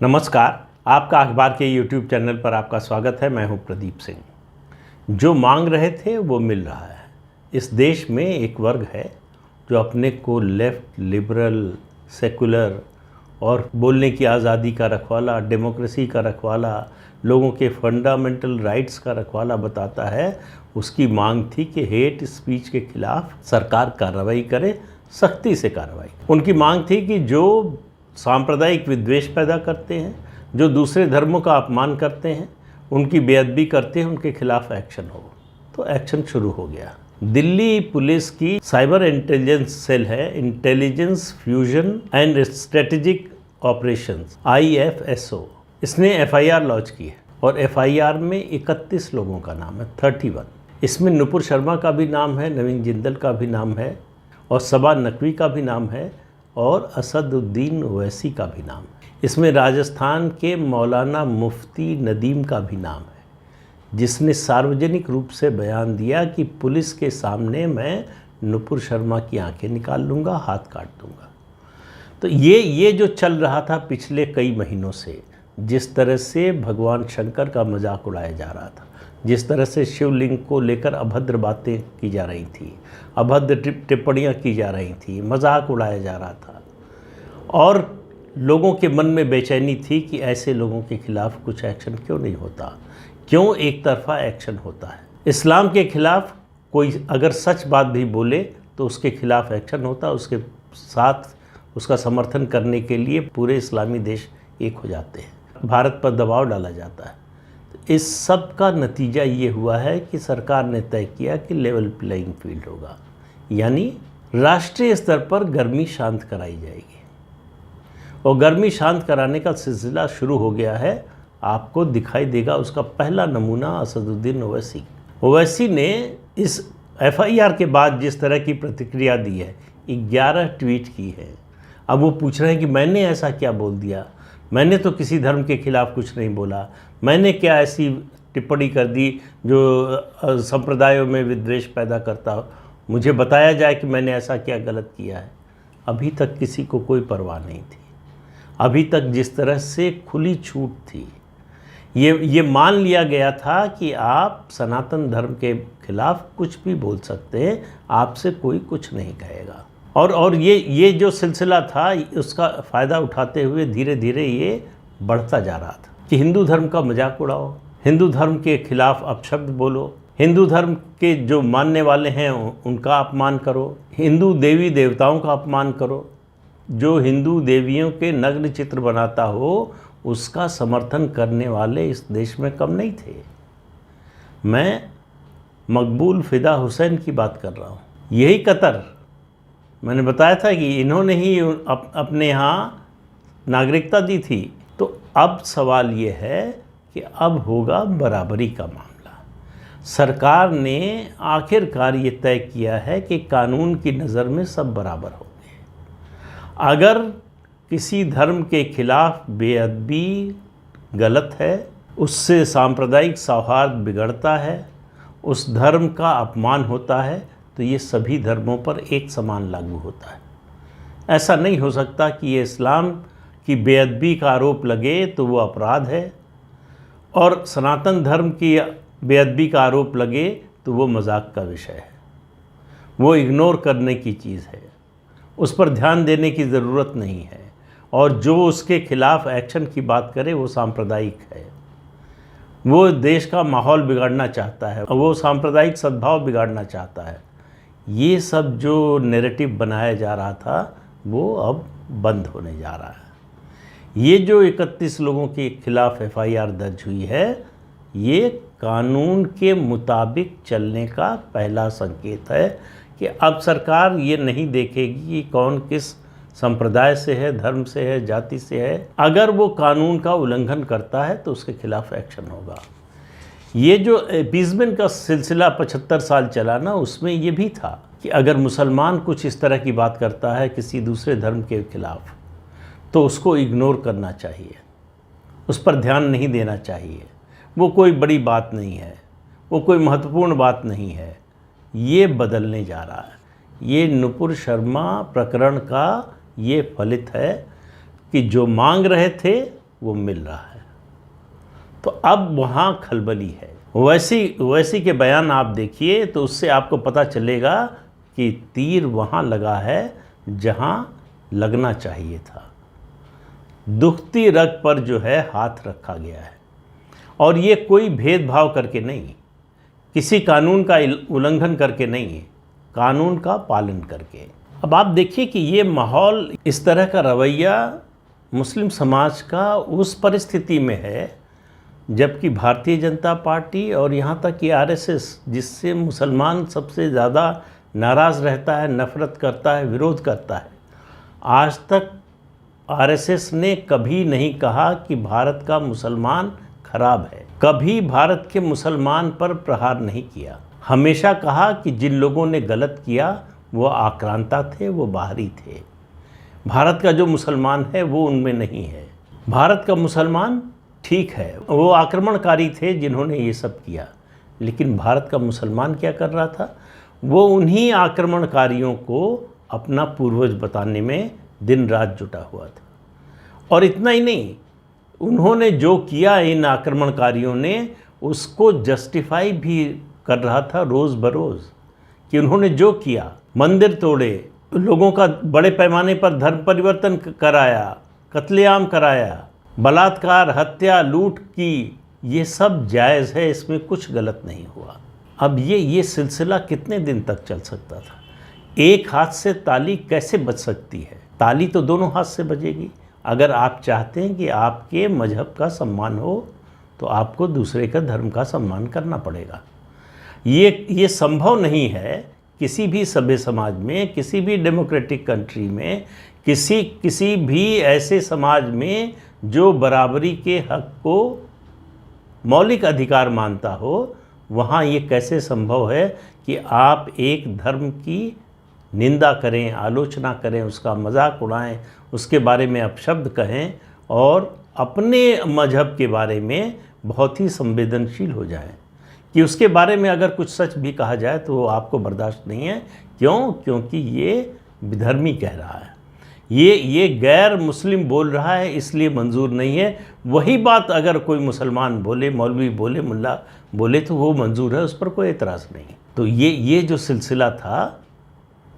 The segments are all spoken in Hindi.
नमस्कार। आपका अखबार के YouTube चैनल पर आपका स्वागत है। मैं हूं प्रदीप सिंह। जो मांग रहे थे वो मिल रहा है। इस देश में एक वर्ग है जो अपने को लेफ्ट, लिबरल, सेकुलर और बोलने की आज़ादी का रखवाला, डेमोक्रेसी का रखवाला, लोगों के फंडामेंटल राइट्स का रखवाला बताता है। उसकी मांग थी कि हेट स्पीच के खिलाफ सरकार कार्रवाई करे, सख्ती से कार्रवाई। उनकी मांग थी कि जो सांप्रदायिक विद्वेष पैदा करते हैं, जो दूसरे धर्मों का अपमान करते हैं, उनकी बेअदबी करते हैं, उनके खिलाफ एक्शन हो। तो एक्शन शुरू हो गया। दिल्ली पुलिस की साइबर इंटेलिजेंस सेल है, intelligence fusion and strategic operations, IFSO। इसने FIR लॉन्च की है और FIR में 31 लोगों का नाम है, 31। इसमें नुपुर शर्मा का भी नाम है, नवीन जिंदल का भी नाम है और सबा नकवी का भी नाम है और असदुद्दीन ओवैसी का भी नाम है। इसमें राजस्थान के मौलाना मुफ्ती नदीम का भी नाम है, जिसने सार्वजनिक रूप से बयान दिया कि पुलिस के सामने मैं नुपुर शर्मा की आंखें निकाल लूँगा, हाथ काट दूँगा। तो ये जो चल रहा था पिछले कई महीनों से, जिस तरह से भगवान शंकर का मजाक उड़ाया जा रहा था, जिस तरह से शिवलिंग को लेकर अभद्र बातें की जा रही थी, अभद्र टिप्पणियाँ की जा रही थी, मजाक उड़ाया जा रहा था और लोगों के मन में बेचैनी थी कि ऐसे लोगों के खिलाफ कुछ एक्शन क्यों नहीं होता, क्यों एक तरफा एक्शन होता है। इस्लाम के खिलाफ कोई अगर सच बात भी बोले तो उसके खिलाफ एक्शन होता, उसके साथ उसका समर्थन करने के लिए पूरे इस्लामी देश एक हो जाते हैं, भारत पर दबाव डाला जाता है। इस सब का नतीजा ये हुआ है कि सरकार ने तय किया कि लेवल प्लेइंग फील्ड होगा, यानी राष्ट्रीय स्तर पर गर्मी शांत कराई जाएगी और गर्मी शांत कराने का सिलसिला शुरू हो गया है। आपको दिखाई देगा उसका पहला नमूना असदुद्दीन ओवैसी। ओवैसी ने इस FIR के बाद जिस तरह की प्रतिक्रिया दी है, 11 ट्वीट की है। अब वो पूछ रहे हैं कि मैंने ऐसा क्या बोल दिया, मैंने तो किसी धर्म के खिलाफ कुछ नहीं बोला, मैंने क्या ऐसी टिप्पणी कर दी जो संप्रदायों में विद्वेष पैदा करता हो, मुझे बताया जाए कि मैंने ऐसा क्या गलत किया है। अभी तक किसी को कोई परवाह नहीं थी। अभी तक जिस तरह से खुली छूट थी, ये मान लिया गया था कि आप सनातन धर्म के खिलाफ कुछ भी बोल सकते हैं, आपसे कोई कुछ नहीं कहेगा। और ये जो सिलसिला था, उसका फ़ायदा उठाते हुए धीरे धीरे ये बढ़ता जा रहा था कि हिंदू धर्म का मजाक उड़ाओ, हिंदू धर्म के खिलाफ अपशब्द बोलो, हिंदू धर्म के जो मानने वाले हैं उनका अपमान करो, हिंदू देवी देवताओं का अपमान करो। जो हिंदू देवियों के नग्न चित्र बनाता हो, उसका समर्थन करने वाले इस देश में कम नहीं थे। मैं मकबूल फ़िदा हुसैन की बात कर रहा हूँ। यही कतर मैंने बताया था कि इन्होंने ही अपने यहाँ नागरिकता दी थी। तो अब सवाल ये है कि अब होगा बराबरी का मामला। सरकार ने आखिरकार ये तय किया है कि कानून की नज़र में सब बराबर होंगे। अगर किसी धर्म के खिलाफ बेअदबी गलत है, उससे सांप्रदायिक सौहार्द बिगड़ता है, उस धर्म का अपमान होता है, तो ये सभी धर्मों पर एक समान लागू होता है। ऐसा नहीं हो सकता कि ये इस्लाम की बेअदबी का आरोप लगे तो वो अपराध है और सनातन धर्म की बेअदबी का आरोप लगे तो वो मजाक का विषय है, वो इग्नोर करने की चीज़ है, उस पर ध्यान देने की ज़रूरत नहीं है। और जो उसके खिलाफ एक्शन की बात करे वो सांप्रदायिक है, वो देश का माहौल बिगाड़ना चाहता है, वो सांप्रदायिक सद्भाव बिगाड़ना चाहता है। ये सब जो नैरेटिव बनाया जा रहा था वो अब बंद होने जा रहा है। ये जो 31 लोगों के खिलाफ FIR दर्ज हुई है, ये कानून के मुताबिक चलने का पहला संकेत है कि अब सरकार ये नहीं देखेगी कि कौन किस संप्रदाय से है, धर्म से है, जाति से है। अगर वो कानून का उल्लंघन करता है तो उसके खिलाफ एक्शन होगा। ये जो अपीज़मेंट का सिलसिला 75 साल चला ना, उसमें ये भी था कि अगर मुसलमान कुछ इस तरह की बात करता है किसी दूसरे धर्म के खिलाफ, तो उसको इग्नोर करना चाहिए, उस पर ध्यान नहीं देना चाहिए, वो कोई बड़ी बात नहीं है, वो कोई महत्वपूर्ण बात नहीं है। ये बदलने जा रहा है। ये नुपुर शर्मा प्रकरण का ये फलित है कि जो मांग रहे थे वो मिल रहा है। तो अब वहाँ खलबली है। वैसी के बयान आप देखिए तो उससे आपको पता चलेगा कि तीर वहाँ लगा है जहाँ लगना चाहिए था। दुखती रग पर जो है हाथ रखा गया है, और ये कोई भेदभाव करके नहीं, किसी कानून का उल्लंघन करके नहीं, कानून का पालन करके। अब आप देखिए कि ये माहौल, इस तरह का रवैया मुस्लिम समाज का उस परिस्थिति में है जबकि भारतीय जनता पार्टी और यहाँ तक कि आरएसएस, जिससे मुसलमान सबसे ज़्यादा नाराज़ रहता है, नफ़रत करता है, विरोध करता है, आज तक आरएसएस ने कभी नहीं कहा कि भारत का मुसलमान खराब है, कभी भारत के मुसलमान पर प्रहार नहीं किया। हमेशा कहा कि जिन लोगों ने गलत किया वो आक्रांता थे, वो बाहरी थे। भारत का जो मुसलमान है वो उनमें नहीं है। भारत का मुसलमान ठीक है, वो आक्रमणकारी थे जिन्होंने ये सब किया, लेकिन भारत का मुसलमान क्या कर रहा था? वो उन्हीं आक्रमणकारियों को अपना पूर्वज बताने में दिन रात जुटा हुआ था। और इतना ही नहीं, उन्होंने जो किया इन आक्रमणकारियों ने, उसको जस्टिफाई भी कर रहा था रोज़ बरोज़ कि उन्होंने जो किया, मंदिर तोड़े, लोगों का बड़े पैमाने पर धर्म परिवर्तन कराया, कत्लेआम कराया, बलात्कार, हत्या, लूट की, ये सब जायज़ है, इसमें कुछ गलत नहीं हुआ। अब ये सिलसिला कितने दिन तक चल सकता था? एक हाथ से ताली कैसे बज सकती है? ताली तो दोनों हाथ से बजेगी। अगर आप चाहते हैं कि आपके मजहब का सम्मान हो तो आपको दूसरे का धर्म का सम्मान करना पड़ेगा। ये संभव नहीं है किसी भी सभ्य समाज में, किसी भी डेमोक्रेटिक कंट्री में, किसी भी ऐसे समाज में जो बराबरी के हक को मौलिक अधिकार मानता हो, वहाँ ये कैसे संभव है कि आप एक धर्म की निंदा करें, आलोचना करें, उसका मजाक उड़ाएं, उसके बारे में अपशब्द कहें और अपने मजहब के बारे में बहुत ही संवेदनशील हो जाएं कि उसके बारे में अगर कुछ सच भी कहा जाए तो वो आपको बर्दाश्त नहीं है। क्यों? क्योंकि ये विधर्मी कह रहा है, ये गैर मुस्लिम बोल रहा है, इसलिए मंजूर नहीं है। वही बात अगर कोई मुसलमान बोले, मौलवी बोले, मुल्ला बोले तो वो मंजूर है, उस पर कोई एतराज़ नहीं। तो ये जो सिलसिला था,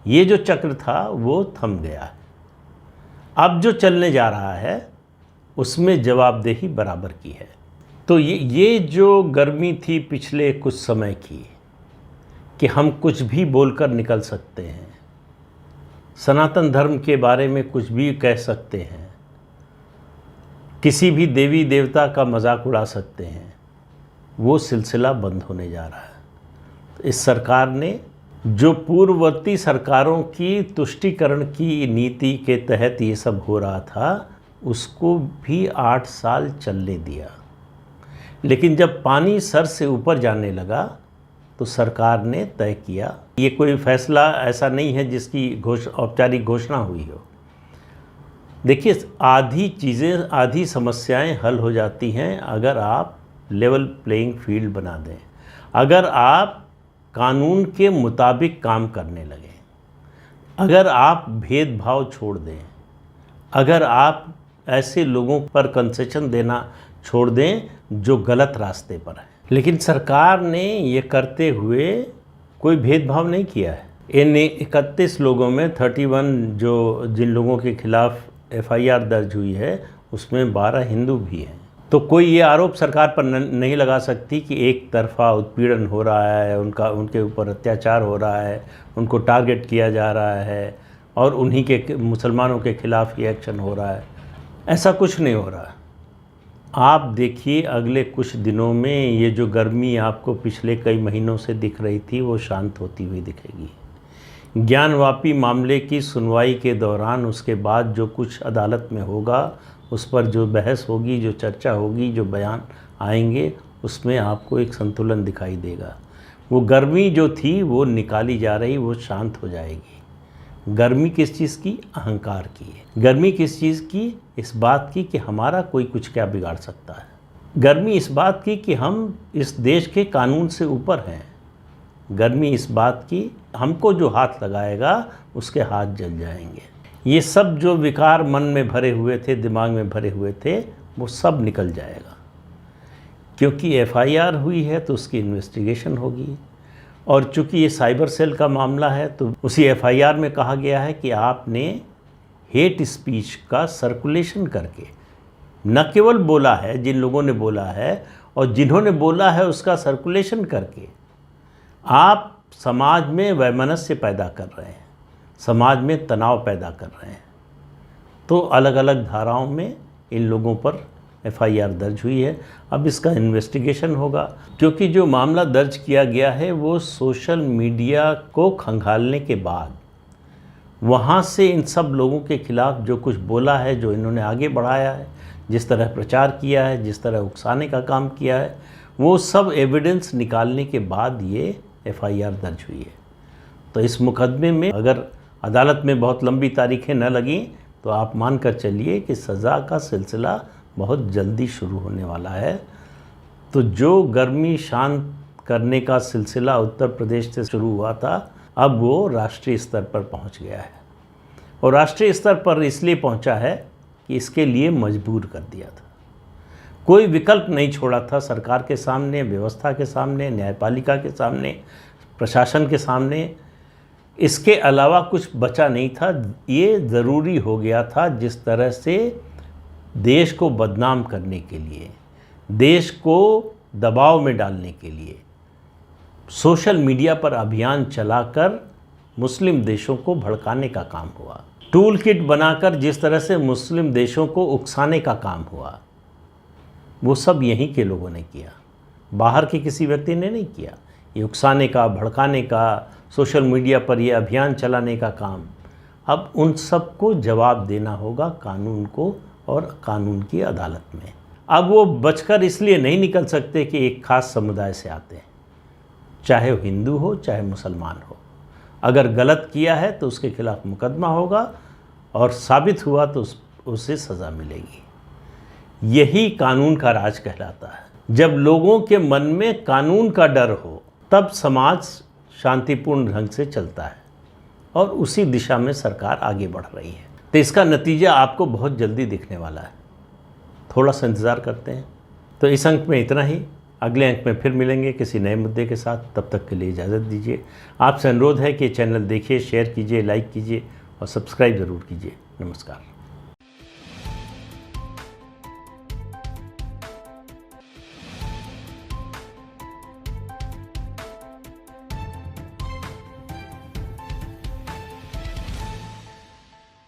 ये जो चक्र था, वो थम गया है। अब जो चलने जा रहा है उसमें जवाबदेही बराबर की है। तो ये जो गर्मी थी पिछले कुछ समय की कि हम कुछ भी बोलकर निकल सकते हैं, सनातन धर्म के बारे में कुछ भी कह सकते हैं, किसी भी देवी देवता का मजाक उड़ा सकते हैं, वो सिलसिला बंद होने जा रहा है। तो इस सरकार ने जो पूर्ववर्ती सरकारों की तुष्टीकरण की नीति के तहत ये सब हो रहा था, उसको भी 8 साल चलने दिया। लेकिन जब पानी सर से ऊपर जाने लगा तो सरकार ने तय किया, ये कोई फैसला ऐसा नहीं है जिसकी औपचारिक घोषणा हुई हो। देखिए, आधी चीज़ें, आधी समस्याएं हल हो जाती हैं अगर आप लेवल प्लेइंग फील्ड बना दें, अगर आप कानून के मुताबिक काम करने लगें, अगर आप भेदभाव छोड़ दें, अगर आप ऐसे लोगों पर कंसेशन देना छोड़ दें जो गलत रास्ते पर है। लेकिन सरकार ने ये करते हुए कोई भेदभाव नहीं किया है। इन 31 लोगों में 31 जिन लोगों के खिलाफ FIR दर्ज हुई है, उसमें 12 हिंदू भी हैं। तो कोई ये आरोप सरकार पर नहीं लगा सकती कि एक तरफा उत्पीड़न हो रहा है, उनके ऊपर अत्याचार हो रहा है, उनको टारगेट किया जा रहा है और उन्हीं के मुसलमानों के खिलाफ ये एक्शन हो रहा है। ऐसा कुछ नहीं हो रहा। आप देखिए, अगले कुछ दिनों में ये जो गर्मी आपको पिछले कई महीनों से दिख रही थी, वो शांत होती हुई दिखेगी। ज्ञानवापी मामले की सुनवाई के दौरान उसके बाद जो कुछ अदालत में होगा, उस पर जो बहस होगी, जो चर्चा होगी, जो बयान आएंगे, उसमें आपको एक संतुलन दिखाई देगा। वो गर्मी जो थी वो निकाली जा रही, वो शांत हो जाएगी। गर्मी किस चीज़ की? अहंकार की है। गर्मी किस चीज़ की? इस बात की कि हमारा कोई कुछ क्या बिगाड़ सकता है। गर्मी इस बात की कि हम इस देश के कानून से ऊपर हैं। गर्मी इस बात की, हमको जो हाथ लगाएगा उसके हाथ जल जाएंगे। ये सब जो विकार मन में भरे हुए थे, दिमाग में भरे हुए थे, वो सब निकल जाएगा, क्योंकि एफआईआर हुई है तो उसकी इन्वेस्टिगेशन होगी। और चूंकि ये साइबर सेल का मामला है तो उसी एफआईआर में कहा गया है कि आपने हेट स्पीच का सर्कुलेशन करके न केवल बोला है, जिन लोगों ने बोला है और जिन्होंने बोला है उसका सर्कुलेशन करके आप समाज में वैमनस्य पैदा कर रहे हैं, समाज में तनाव पैदा कर रहे हैं। तो अलग अलग धाराओं में इन लोगों पर एफआईआर दर्ज हुई है। अब इसका इन्वेस्टिगेशन होगा, क्योंकि जो मामला दर्ज किया गया है वो सोशल मीडिया को खंगालने के बाद वहाँ से इन सब लोगों के खिलाफ जो कुछ बोला है, जो इन्होंने आगे बढ़ाया है, जिस तरह प्रचार किया है, जिस तरह उकसाने का काम किया है, वो सब एविडेंस निकालने के बाद ये एफआईआर दर्ज हुई है। तो इस मुकदमे में अगर अदालत में बहुत लंबी तारीखें न लगीं तो आप मान कर चलिए कि सज़ा का सिलसिला बहुत जल्दी शुरू होने वाला है। तो जो गर्मी शांत करने का सिलसिला उत्तर प्रदेश से शुरू हुआ था, अब वो राष्ट्रीय स्तर पर पहुंच गया है। और राष्ट्रीय स्तर पर इसलिए पहुंचा है कि इसके लिए मजबूर कर दिया था। कोई विकल्प नहीं छोड़ा था सरकार के सामने, व्यवस्था के सामने, न्यायपालिका के सामने, प्रशासन के सामने। इसके अलावा कुछ बचा नहीं था। ये ज़रूरी हो गया था जिस तरह से देश को बदनाम करने के लिए, देश को दबाव में डालने के लिए सोशल मीडिया पर अभियान चलाकर मुस्लिम देशों को भड़काने का काम हुआ। टूल किट बनाकर जिस तरह से मुस्लिम देशों को उकसाने का काम हुआ, वो सब यहीं के लोगों ने किया, बाहर के किसी व्यक्ति ने नहीं किया। ये उकसाने का, भड़काने का, सोशल मीडिया पर ये अभियान चलाने का काम, अब उन सब को जवाब देना होगा कानून को और कानून की अदालत में। अब वो बचकर इसलिए नहीं निकल सकते कि एक खास समुदाय से आते हैं, चाहे वो हिंदू हो चाहे मुसलमान हो। अगर गलत किया है तो उसके खिलाफ मुकदमा होगा और साबित हुआ तो उसे सज़ा मिलेगी। यही कानून का राज कहलाता है। जब लोगों के मन में कानून का डर हो तब समाज शांतिपूर्ण ढंग से चलता है और उसी दिशा में सरकार आगे बढ़ रही है। तो इसका नतीजा आपको बहुत जल्दी दिखने वाला है। थोड़ा सा इंतज़ार करते हैं। तो इस अंक में इतना ही। अगले अंक में फिर मिलेंगे किसी नए मुद्दे के साथ। तब तक के लिए इजाज़त दीजिए। आपसे अनुरोध है कि चैनल देखिए, शेयर कीजिए, लाइक कीजिए और सब्सक्राइब ज़रूर कीजिए। नमस्कार।